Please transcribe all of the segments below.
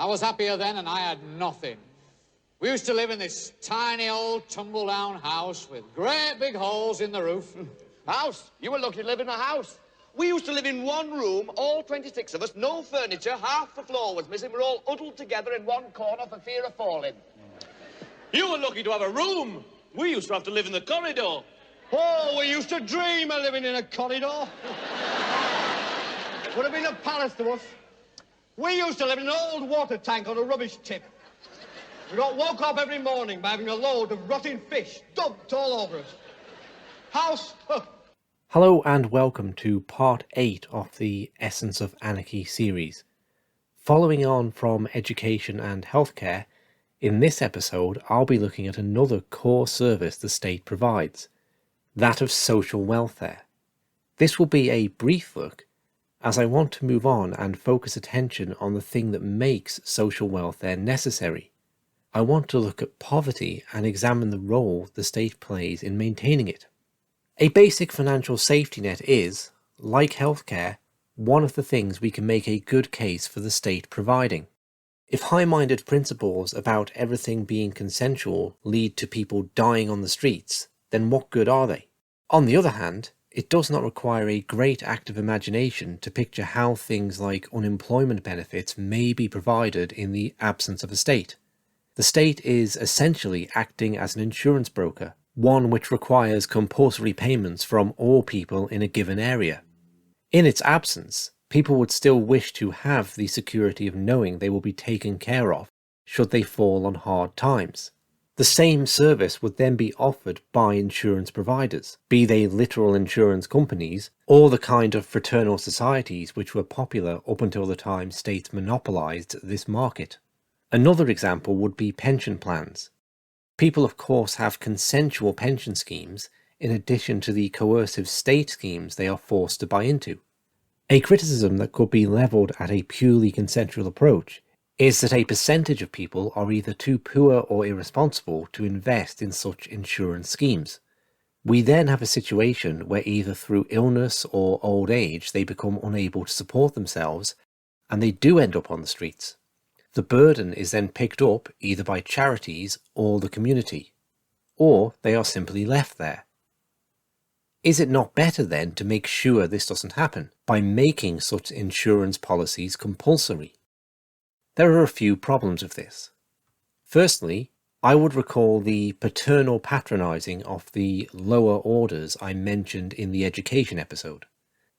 I was happier then and I had nothing. We used to live in this tiny old tumble-down house with great big holes in the roof. House? You were lucky to live in a house. We used to live in one room, all 26 of us, no furniture, half the floor was missing. We're all huddled together in one corner for fear of falling. You were lucky to have a room. We used to have to live in the corridor. Oh, we used to dream of living in a corridor. Would have been a palace to us. We used to live in an old water tank on a rubbish tip. We got woke up every morning by having a load of rotting fish dumped all over us. House. Hello and welcome to part 8 of the Essence of Anarchy series. Following on from education and healthcare, in this episode I'll be looking at another core service the state provides, that of social welfare. This will be a brief look, as I want to move on and focus attention on the thing that makes social welfare necessary. I want to look at poverty and examine the role the state plays in maintaining it. A basic financial safety net is, like healthcare, one of the things we can make a good case for the state providing. If high-minded principles about everything being consensual lead to people dying on the streets, then what good are they? On the other hand, it does not require a great act of imagination to picture how things like unemployment benefits may be provided in the absence of a state. The state is essentially acting as an insurance broker, one which requires compulsory payments from all people in a given area. In its absence, people would still wish to have the security of knowing they will be taken care of should they fall on hard times. The same service would then be offered by insurance providers, be they literal insurance companies or the kind of fraternal societies which were popular up until the time states monopolized this market. Another example would be pension plans. People of course have consensual pension schemes in addition to the coercive state schemes they are forced to buy into. A criticism that could be levelled at a purely consensual approach is that a percentage of people are either too poor or irresponsible to invest in such insurance schemes. We then have a situation where either through illness or old age they become unable to support themselves and they do end up on the streets. The burden is then picked up either by charities or the community, or they are simply left there. Is it not better then to make sure this doesn't happen by making such insurance policies compulsory? There are a few problems with this. Firstly, I would recall the paternal patronising of the lower orders I mentioned in the education episode.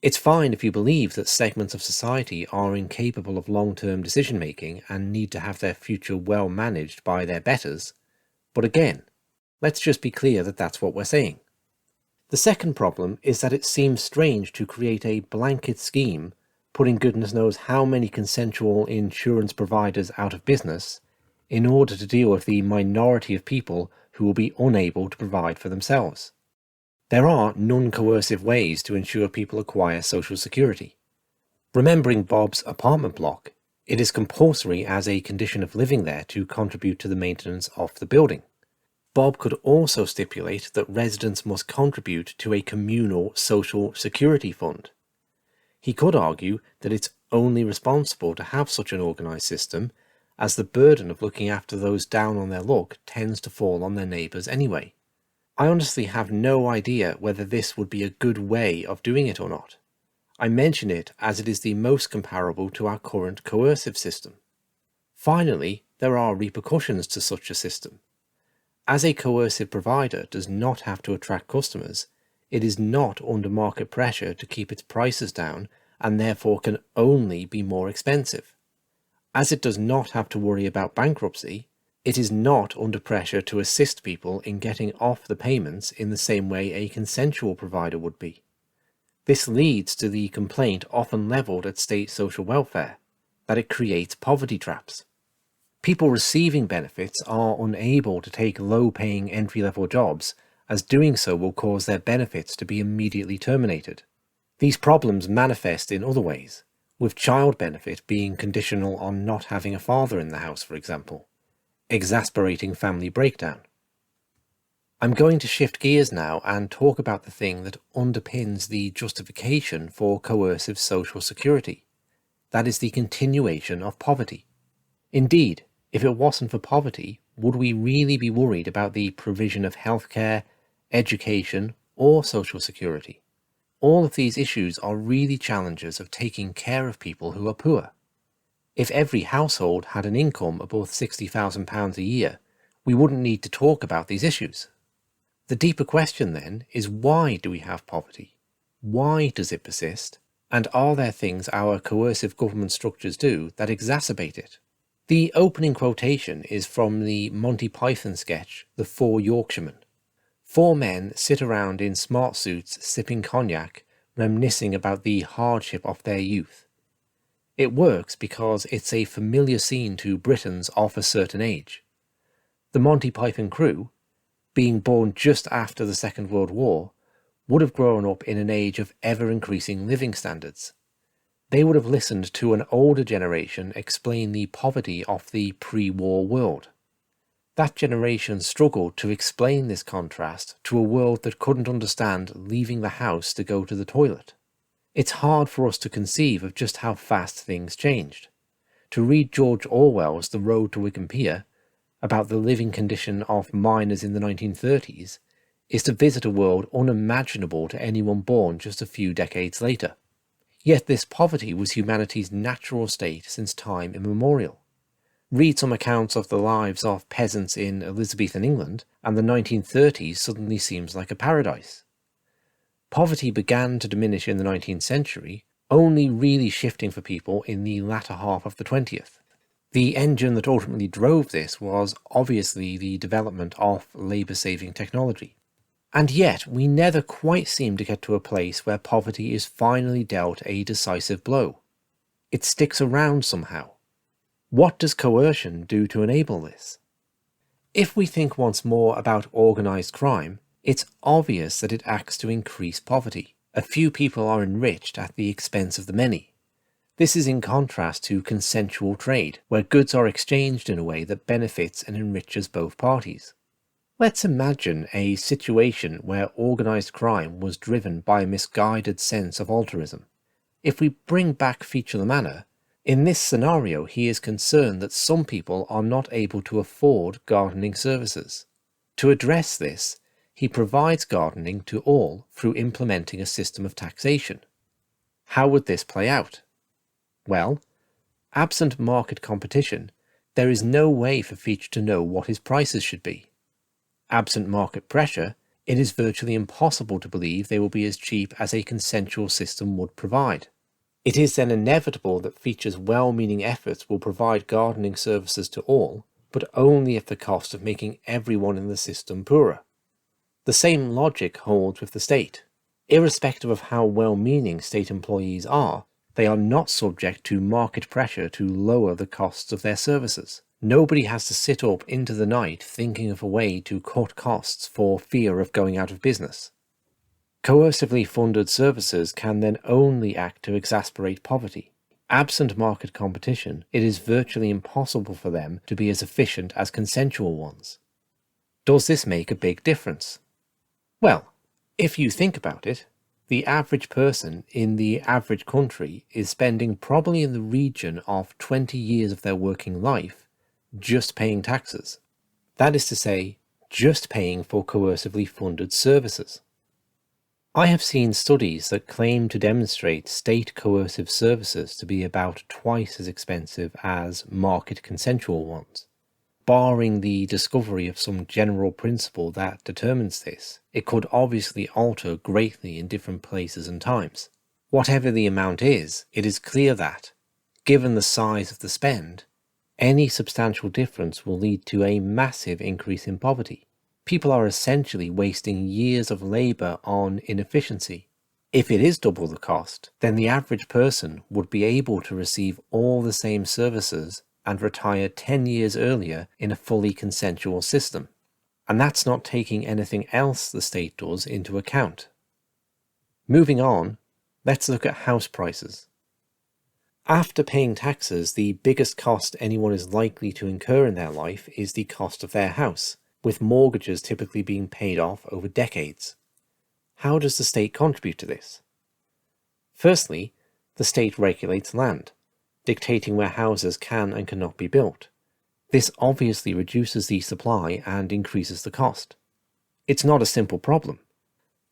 It's fine if you believe that segments of society are incapable of long-term decision-making and need to have their future well managed by their betters, but again, let's just be clear that that's what we're saying. The second problem is that it seems strange to create a blanket scheme, putting goodness knows how many consensual insurance providers out of business, in order to deal with the minority of people who will be unable to provide for themselves. There are non-coercive ways to ensure people acquire social security. Remembering Bob's apartment block, it is compulsory as a condition of living there to contribute to the maintenance of the building. Bob could also stipulate that residents must contribute to a communal social security fund. He could argue that it's only responsible to have such an organised system, as the burden of looking after those down on their luck tends to fall on their neighbours anyway. I honestly have no idea whether this would be a good way of doing it or not. I mention it as it is the most comparable to our current coercive system. Finally, there are repercussions to such a system. As a coercive provider does not have to attract customers, it is not under market pressure to keep its prices down and therefore can only be more expensive. As it does not have to worry about bankruptcy, it is not under pressure to assist people in getting off the payments in the same way a consensual provider would be. This leads to the complaint often levelled at state social welfare, that it creates poverty traps. People receiving benefits are unable to take low-paying entry-level jobs, as doing so will cause their benefits to be immediately terminated. These problems manifest in other ways, with child benefit being conditional on not having a father in the house, for example. Exasperating family breakdown. I'm going to shift gears now and talk about the thing that underpins the justification for coercive social security. That is the continuation of poverty. Indeed, if it wasn't for poverty, would we really be worried about the provision of healthcare, education, or social security? All of these issues are really challenges of taking care of people who are poor. If every household had an income above £60,000 a year, we wouldn't need to talk about these issues. The deeper question then is, why do we have poverty? Why does it persist? And are there things our coercive government structures do that exacerbate it? The opening quotation is from the Monty Python sketch, The Four Yorkshiremen. Four men sit around in smart suits sipping cognac, reminiscing about the hardship of their youth. It works because it's a familiar scene to Britons of a certain age. The Monty Python crew, being born just after the Second World War, would have grown up in an age of ever-increasing living standards. They would have listened to an older generation explain the poverty of the pre-war world. That generation struggled to explain this contrast to a world that couldn't understand leaving the house to go to the toilet. It's hard for us to conceive of just how fast things changed. To read George Orwell's The Road to Wigan Pier about the living condition of miners in the 1930s is to visit a world unimaginable to anyone born just a few decades later. Yet this poverty was humanity's natural state since time immemorial. Read some accounts of the lives of peasants in Elizabethan England, and the 1930s suddenly seems like a paradise. Poverty began to diminish in the 19th century, only really shifting for people in the latter half of the 20th. The engine that ultimately drove this was obviously the development of labour-saving technology. And yet, we never quite seem to get to a place where poverty is finally dealt a decisive blow. It sticks around somehow. What does coercion do to enable this? If we think once more about organised crime, it's obvious that it acts to increase poverty. A few people are enriched at the expense of the many. This is in contrast to consensual trade, where goods are exchanged in a way that benefits and enriches both parties. Let's imagine a situation where organised crime was driven by a misguided sense of altruism. If we bring back Feature the Manor, in this scenario he is concerned that some people are not able to afford gardening services. To address this, he provides gardening to all through implementing a system of taxation. How would this play out? Well, absent market competition, there is no way for Feature to know what his prices should be. Absent market pressure, it is virtually impossible to believe they will be as cheap as a consensual system would provide. It is then inevitable that Feature's well-meaning efforts will provide gardening services to all, but only at the cost of making everyone in the system poorer. The same logic holds with the state. Irrespective of how well-meaning state employees are, they are not subject to market pressure to lower the costs of their services. Nobody has to sit up into the night thinking of a way to cut costs for fear of going out of business. Coercively funded services can then only act to exacerbate poverty. Absent market competition, it is virtually impossible for them to be as efficient as consensual ones. Does this make a big difference? Well, if you think about it, the average person in the average country is spending probably in the region of 20 years of their working life just paying taxes. That is to say, just paying for coercively funded services. I have seen studies that claim to demonstrate state coercive services to be about twice as expensive as market consensual ones. Barring the discovery of some general principle that determines this, it could obviously alter greatly in different places and times. Whatever the amount is, it is clear that, given the size of the spend, any substantial difference will lead to a massive increase in poverty. People are essentially wasting years of labour on inefficiency. If it is double the cost, then the average person would be able to receive all the same services and retire 10 years earlier in a fully consensual system. And that's not taking anything else the state does into account. Moving on, let's look at house prices. After paying taxes, the biggest cost anyone is likely to incur in their life is the cost of their house, with mortgages typically being paid off over decades. How does the state contribute to this? Firstly, the state regulates land. dictating where houses can and cannot be built. This obviously reduces the supply and increases the cost. It's not a simple problem.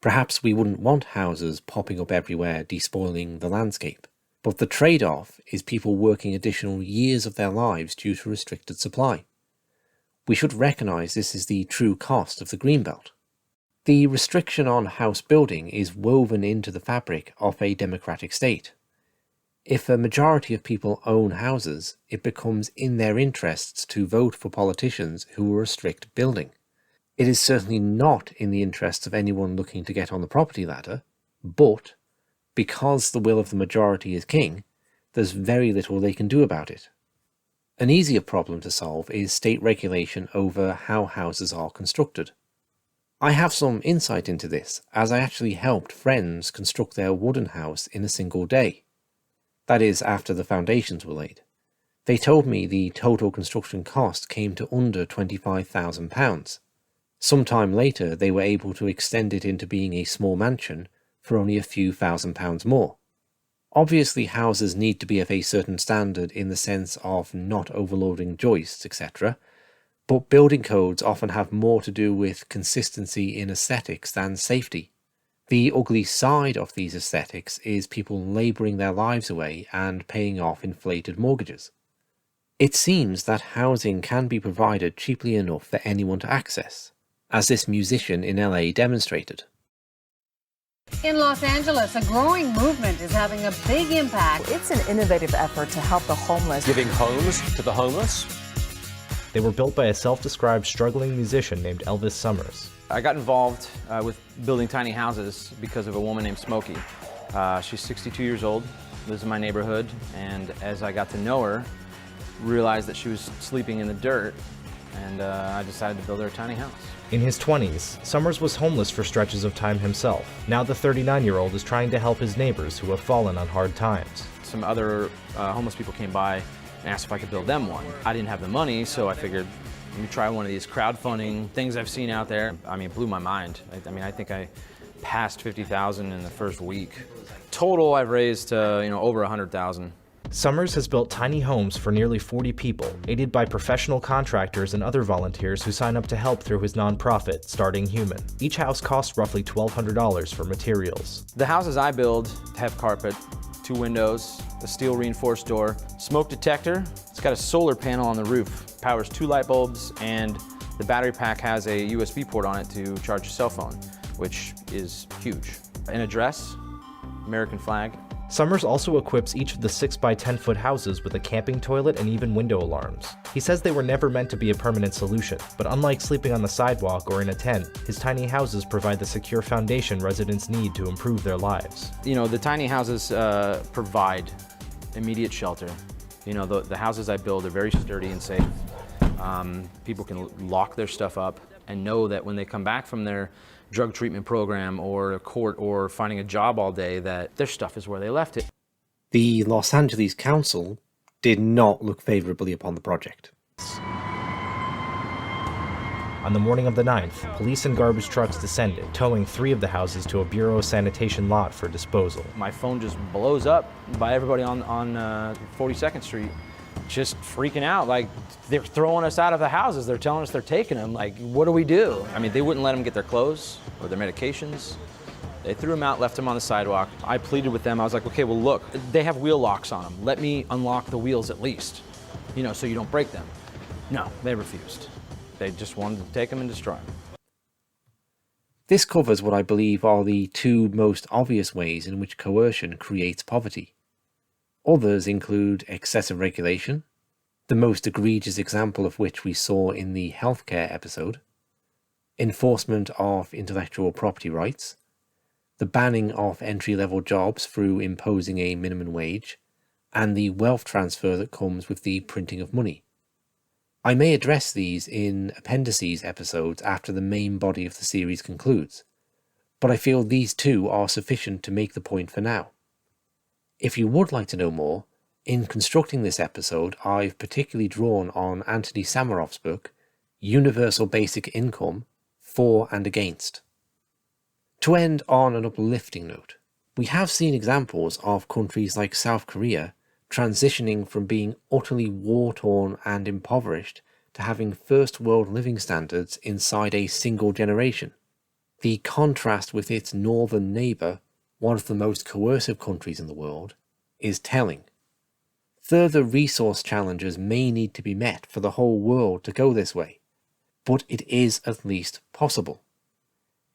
Perhaps we wouldn't want houses popping up everywhere, despoiling the landscape. But the trade-off is people working additional years of their lives due to restricted supply. We should recognise this is the true cost of the Greenbelt. The restriction on house building is woven into the fabric of a democratic state. If a majority of people own houses, it becomes in their interests to vote for politicians who will restrict building. It is certainly not in the interests of anyone looking to get on the property ladder, but because the will of the majority is king, there's very little they can do about it. An easier problem to solve is state regulation over how houses are constructed. I have some insight into this, as I actually helped friends construct their wooden house in a single day. That is, after the foundations were laid. They told me the total construction cost came to under £25,000. Sometime later, they were able to extend it into being a small mansion for only a few £1,000s more. Obviously, houses need to be of a certain standard in the sense of not overloading joists, etc., but building codes often have more to do with consistency in aesthetics than safety. The ugly side of these aesthetics is people labouring their lives away and paying off inflated mortgages. It seems that housing can be provided cheaply enough for anyone to access, as this musician in LA demonstrated. In Los Angeles, a growing movement is having a big impact. It's an innovative effort to help the homeless. Giving homes to the homeless. They were built by a self-described struggling musician named Elvis Summers. I got involved with building tiny houses because of a woman named Smokey. She's 62 years old, lives in my neighborhood, and as I got to know her, realized that she was sleeping in the dirt, and I decided to build her a tiny house. In his 20s, Summers was homeless for stretches of time himself. Now the 39-year-old is trying to help his neighbors who have fallen on hard times. Some other homeless people came by and asked if I could build them one. I didn't have the money, so I figured, let me try one of these crowdfunding things I've seen out there. I mean, it blew my mind. I think I passed 50,000 in the first week. Total, I've raised over 100,000. Summers has built tiny homes for nearly 40 people, aided by professional contractors and other volunteers who sign up to help through his nonprofit, Starting Human. Each house costs roughly $1,200 for materials. The houses I build have carpet, 2 windows, a steel reinforced door, smoke detector. It's got a solar panel on the roof, powers 2 light bulbs, and the battery pack has a USB port on it to charge your cell phone, which is huge. An address, American flag. Summers also equips each of the 6x10 foot houses with a camping toilet and even window alarms. He says they were never meant to be a permanent solution, but unlike sleeping on the sidewalk or in a tent, his tiny houses provide the secure foundation residents need to improve their lives. The tiny houses provide immediate shelter. The houses I build are very sturdy and safe. People can lock their stuff up and know that when they come back from their drug treatment program or a court or finding a job all day, that their stuff is where they left it. The Los Angeles Council did not look favourably upon the project. On the morning of the 9th, police and garbage trucks descended, towing 3 of the houses to a Bureau of Sanitation lot for disposal. My phone just blows up by everybody on 42nd Street, just freaking out, like they're throwing us out of the houses. They're telling us they're taking them. Like, what do we do? I mean, they wouldn't let them get their clothes or their medications. They threw them out, left them on the sidewalk. I pleaded with them. I was like, okay, well, look, they have wheel locks on them. Let me unlock the wheels at least, so you don't break them. No, they refused. They just wanted to take them and destroy them. This covers what I believe are the 2 most obvious ways in which coercion creates poverty. Others include excessive regulation, the most egregious example of which we saw in the healthcare episode, enforcement of intellectual property rights, the banning of entry-level jobs through imposing a minimum wage, and the wealth transfer that comes with the printing of money. I may address these in appendices episodes after the main body of the series concludes, but I feel these 2 are sufficient to make the point for now. If you would like to know more, in constructing this episode, I've particularly drawn on Anthony Samarov's book, Universal Basic Income, For and Against. To end on an uplifting note, we have seen examples of countries like South Korea transitioning from being utterly war-torn and impoverished to having first world living standards inside a single generation. The contrast with its northern neighbour, one of the most coercive countries in the world, is telling. Further resource challenges may need to be met for the whole world to go this way, but it is at least possible.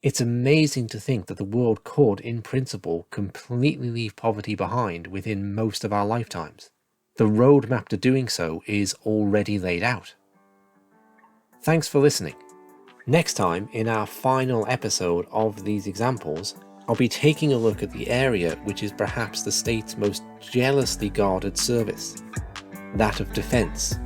It's amazing to think that the world could, in principle, completely leave poverty behind within most of our lifetimes. The roadmap to doing so is already laid out. Thanks for listening. Next time, in our final episode of these examples, I'll be taking a look at the area which is perhaps the state's most jealously guarded service, that of defence.